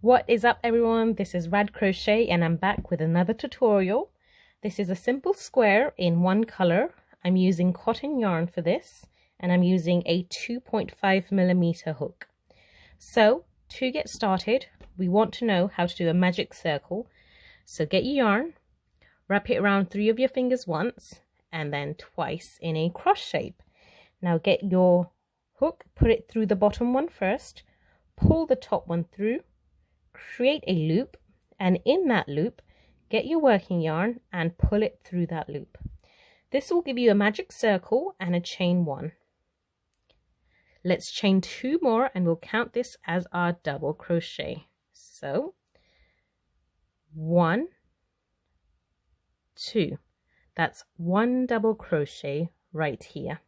What is up everyone, this is RadCrochet and I'm back with another tutorial. This is a simple square in one color. I'm using cotton yarn for this and I'm using a 2.5mm hook. So to get started, we want to know how to do a magic circle. So get your yarn, wrap it around 3 of your fingers once and then twice in a cross shape. Now get your hook, put it through the bottom one first, pull the top one through, create a loop, and in that loop get your working yarn and pull it through that loop. This will give you a magic circle and a chain 1. Let's chain 2 more and we'll count this as our double crochet. So 1, 2, that's 1 double crochet right here.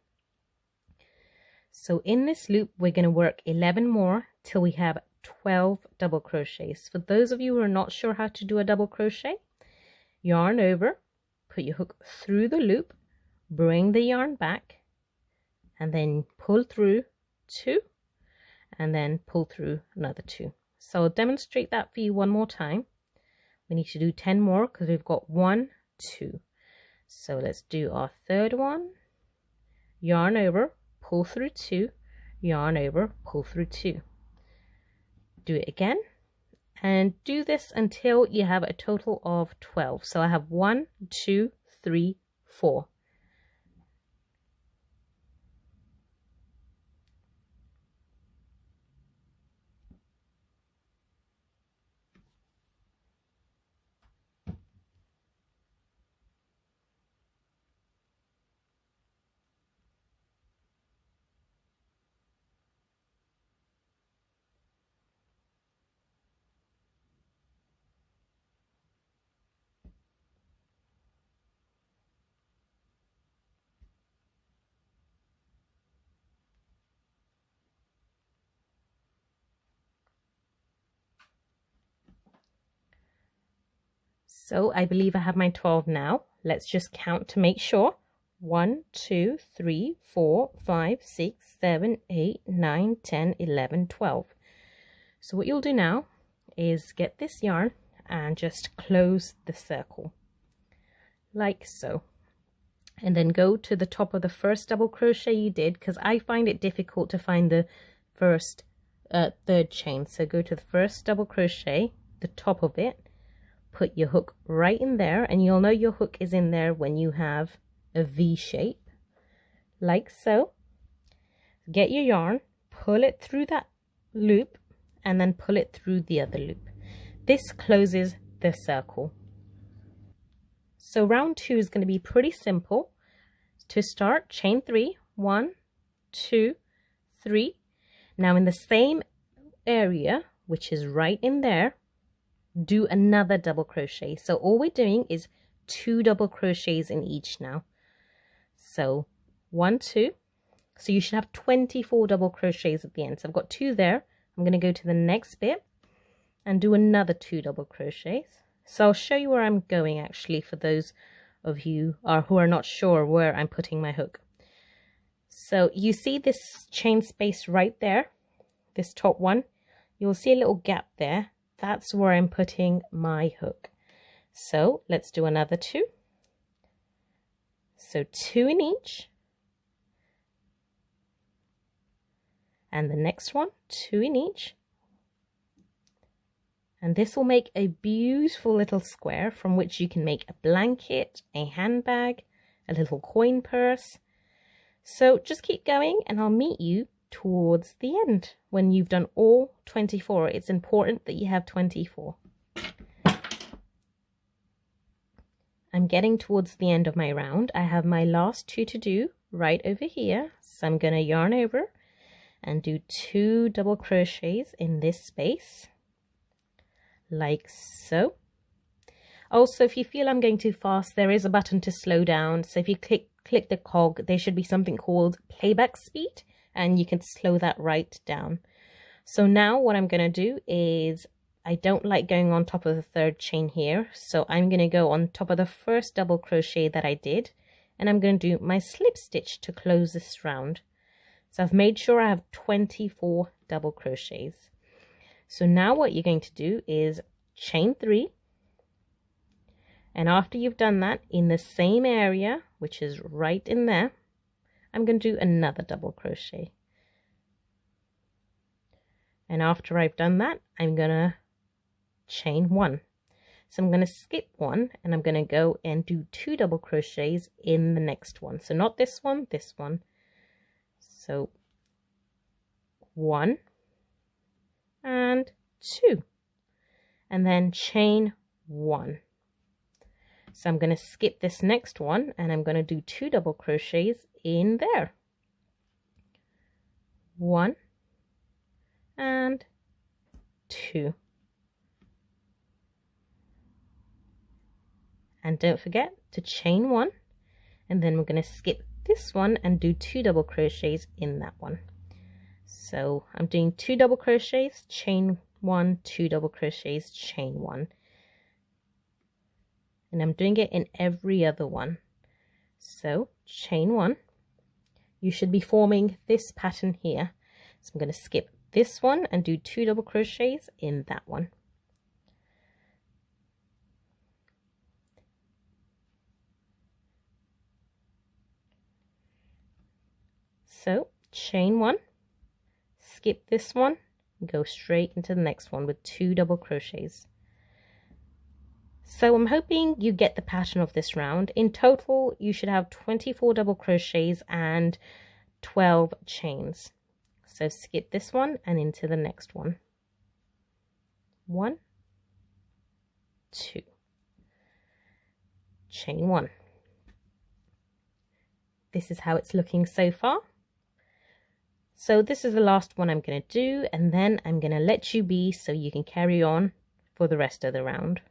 So in this loop we're going to work 11 more till we have 12 double crochets. For those of you who are not sure how to do a double crochet, yarn over, put your hook through the loop, bring the yarn back, and then pull through 2, and then pull through another 2. So I'll demonstrate that for you one more time. We need to do 10 more because we've got 1, 2. So let's do our third one, yarn over, pull through 2, yarn over, pull through 2. Do it again and do this until you have a total of 12. So I have 1, 2, 3, 4. So I believe I have my 12 now. Let's just count to make sure. 1, 2, 3, 4, 5, 6, 7, 8, 9, 10, 11, 12. So what you'll do now is get this yarn and just close the circle like so. And then go to the top of the first double crochet you did, because I find it difficult to find the first third chain. So go to the first double crochet, the top of it, put your hook right in there, and you'll know your hook is in there when you have a V shape like so. Get your yarn, pull it through that loop, and then pull it through the other loop. This closes the circle. So round 2 is going to be pretty simple. To start, chain 3, 1, 2, 3. Now in the same area, which is right in there, do another double crochet. So all we're doing is 2 double crochets in each now. So 1, 2. So you should have 24 double crochets at the end. So I've got 2 there. I'm going to go to the next bit and do another 2 double crochets. So I'll show you where I'm going actually for those of you who are not sure where I'm putting my hook. So you see this chain space right there, this top one, you'll see a little gap there. That's where I'm putting my hook. So let's do another 2. So 2 in each. And the next one, 2 in each. And this will make a beautiful little square from which you can make a blanket, a handbag, a little coin purse. So just keep going and I'll meet you towards the end when you've done all 24. It's important that you have 24. I'm getting towards the end of my round. I have my last 2 to do right over here. So I'm going to yarn over and do 2 double crochets in this space like so. Also, if you feel I'm going too fast, there is a button to slow down. So if you click the cog, there should be something called playback speed, and you can slow that right down. So now what I'm going to do is, I don't like going on top of the third chain here, so I'm going to go on top of the first double crochet that I did, and I'm going to do my slip stitch to close this round. So I've made sure I have 24 double crochets. So now what you're going to do is chain 3, and after you've done that, in the same area, which is right in there, I'm going to do another double crochet. And after I've done that, I'm going to chain 1. So I'm going to skip 1, and I'm going to go and do 2 double crochets in the next one. So not this one, this one. So 1 and 2, and then chain 1. So I'm going to skip this next one, and I'm going to do 2 double crochets in there. 1 and 2. And don't forget to chain 1, and then we're going to skip this one and do 2 double crochets in that one. So I'm doing 2 double crochets, chain 1, 2 double crochets, chain 1. And I'm doing it in every other one. So chain 1. You should be forming this pattern here. So I'm going to skip this one and do 2 double crochets in that one. So chain 1, skip this one, go straight into the next one with 2 double crochets. So I'm hoping you get the pattern of this round. In total, you should have 24 double crochets and 12 chains. So skip this one and into the next one. 1, 2, chain 1. This is how it's looking so far. So this is the last one I'm going to do, and then I'm going to let you be so you can carry on for the rest of the round.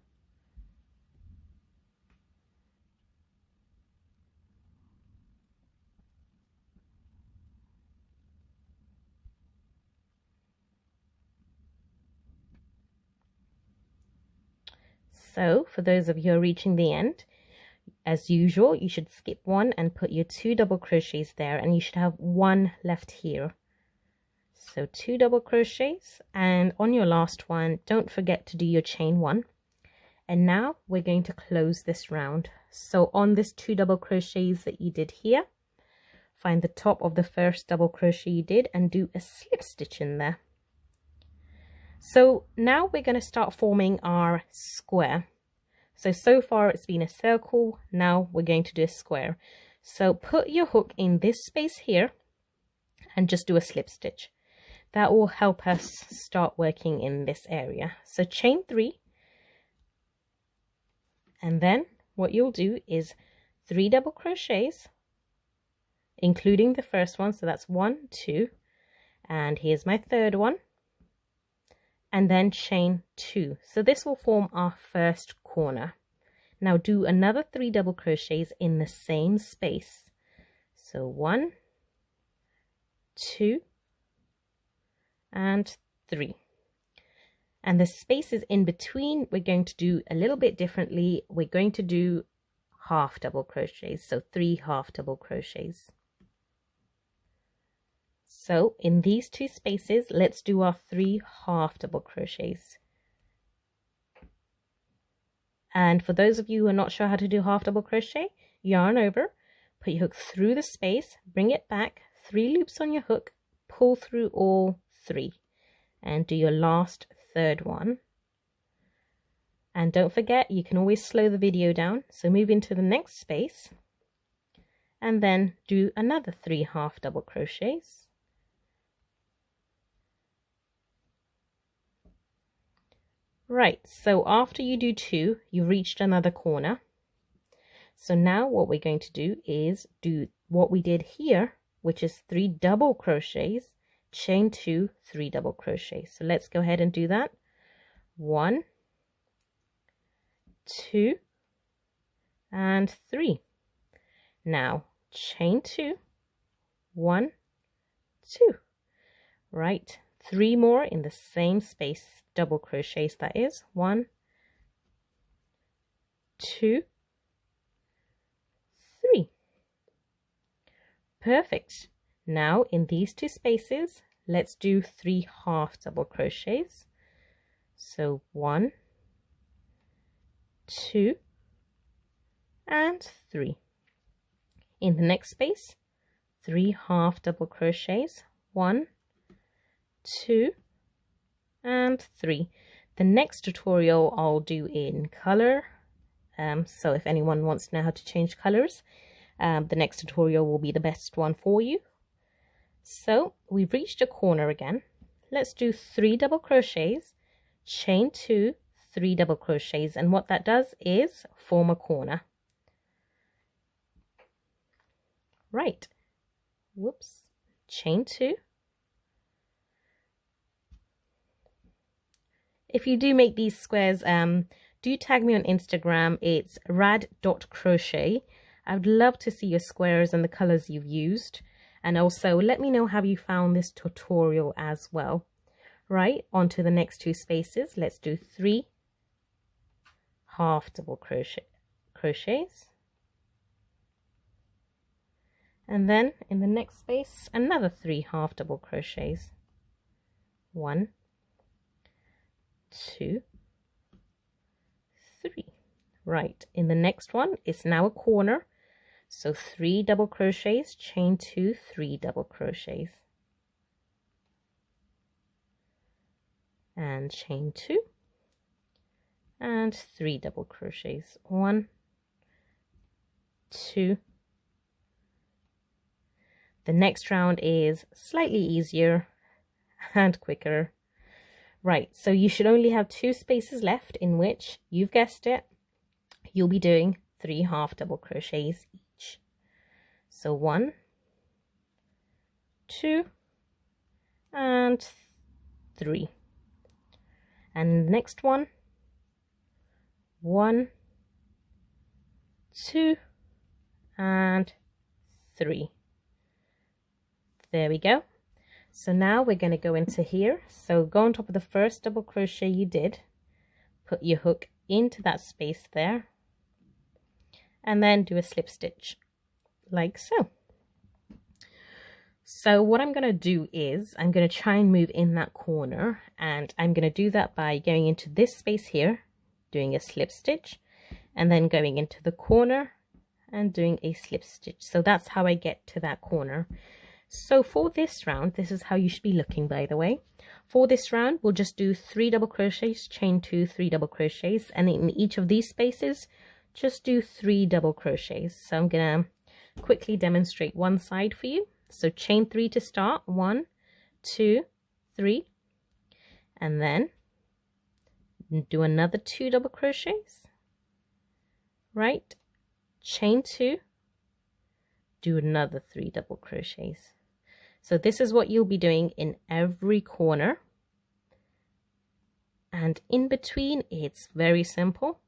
So for those of you who are reaching the end, as usual, you should skip 1 and put your 2 double crochets there, and you should have 1 left here. So 2 double crochets, and on your last one, don't forget to do your chain 1. And now we're going to close this round. So on this 2 double crochets that you did here, find the top of the first double crochet you did and do a slip stitch in there. So now we're going to start forming our square. So far it's been a circle, now we're going to do a square. So put your hook in this space here and just do a slip stitch. That will help us start working in this area. So chain 3, and then what you'll do is 3 double crochets, including the first one. So that's 1, 2, and here's my third one, and then chain 2. So this will form our first corner. Now do another 3 double crochets in the same space. So 1, 2, and 3. And the spaces in between we're going to do a little bit differently. We're going to do half double crochets, so 3 half double crochets. So in these 2 spaces, let's do our 3 half double crochets. And for those of you who are not sure how to do half double crochet, yarn over, put your hook through the space, bring it back, 3 loops on your hook, pull through all 3, and do your last third one. And don't forget, you can always slow the video down, so move into the next space and then do another 3 half double crochets. Right, so after you do 2, you've reached another corner. So now what we're going to do is do what we did here, which is 3 double crochets, chain 2, 3 double crochets. So let's go ahead and do that. 1, 2, and 3. Now chain 2, 1, 2. Right, 3 more in the same space, double crochets, that is 1, 2, 3. Perfect. Now in these 2 spaces, let's do 3 half double crochets. So 1, 2 and 3. In the next space, 3 half double crochets, 1, 2 and 3. The next tutorial I'll do in color, so if anyone wants to know how to change colors, the next tutorial will be the best one for you. So we've reached a corner again. Let's do 3 double crochets, chain 2, 3 double crochets, and what that does is form a corner. Right, whoops, chain 2. If you do make these squares, do tag me on Instagram. It's rad.crochet. I would love to see your squares and the colors you've used. And also let me know how you found this tutorial as well. Right, on to the next 2 spaces. Let's do 3 half double crochets. And then in the next space, another 3 half double crochets. 1, 2, 3. Right, in the next one, it's now a corner. So 3 double crochets, chain 2, 3 double crochets. And chain 2. And 3 double crochets. 1, 2. The next round is slightly easier and quicker. Right, so you should only have 2 spaces left in which, you've guessed it, you'll be doing 3 half double crochets each. So 1, 2 and 3. And the next one, 1, 2 and 3. There we go. So now we're going to go into here. So go on top of the first double crochet you did, put your hook into that space there, and then do a slip stitch like so. So what I'm going to do is I'm going to try and move in that corner, and I'm going to do that by going into this space here, doing a slip stitch, and then going into the corner and doing a slip stitch. So that's how I get to that corner. So for this round, this is how you should be looking, by the way. For this round, we'll just do 3 double crochets, chain 2, 3 double crochets, and in each of these spaces, just do 3 double crochets. So I'm going to quickly demonstrate one side for you. So chain 3 to start, 1, 2, 3, and then do another 2 double crochets, right? Chain 2, do another 3 double crochets. So this is what you'll be doing in every corner. And in between, it's very simple.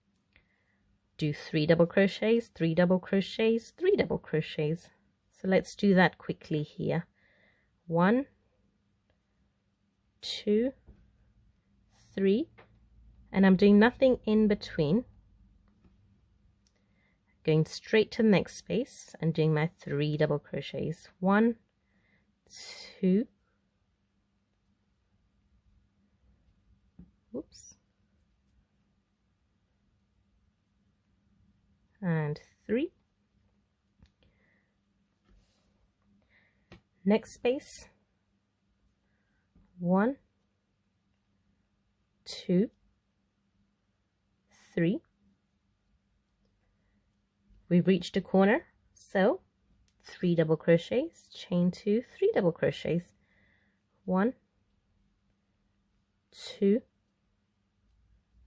Do 3 double crochets, 3 double crochets, 3 double crochets. So let's do that quickly here. 1, 2, 3, and I'm doing nothing in between. Going straight to the next space and doing my 3 double crochets. 1, 2, whoops, and 3. Next space, 1, 2, 3. We've reached a corner, so 3 double crochets, chain 2, 3 double crochets, 1, 2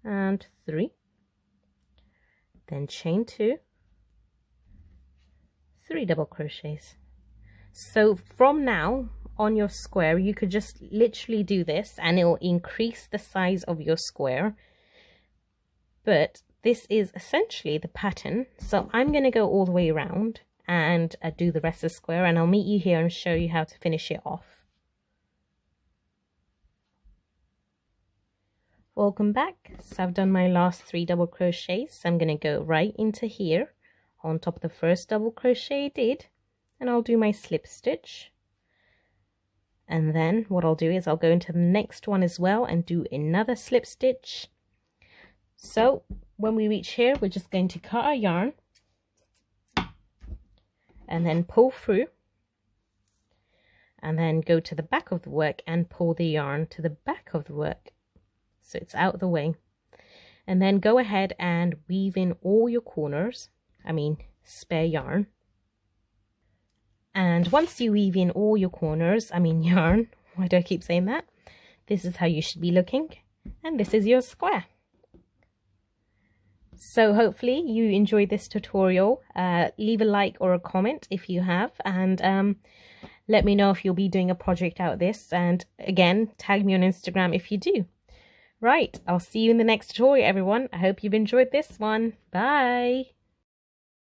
and 3, then chain 2, 3 double crochets. So from now on your square, you could just literally do this and it will increase the size of your square, but this is essentially the pattern. So I'm going to go all the way around and do the rest of the square, and I'll meet you here and show you how to finish it off. Welcome back. So I've done my last 3 double crochets. So I'm going to go right into here on top of the first double crochet I did, and I'll do my slip stitch, And then what I'll do is I'll go into the next one as well and do another slip stitch. So when we reach here, we're just going to cut our yarn and then pull through, and then go to the back of the work and pull the yarn to the back of the work so it's out of the way. And then go ahead and weave in all your corners, spare yarn. And once you weave in all your corners, yarn, why do I keep saying that? This is how you should be looking, and this is your square. So hopefully you enjoyed this tutorial. Leave a like or a comment if you have, and let me know if you'll be doing a project out of this, and again, tag me on Instagram if you do. Right, I'll see you in the next tutorial, everyone. I hope you've enjoyed this one. Bye!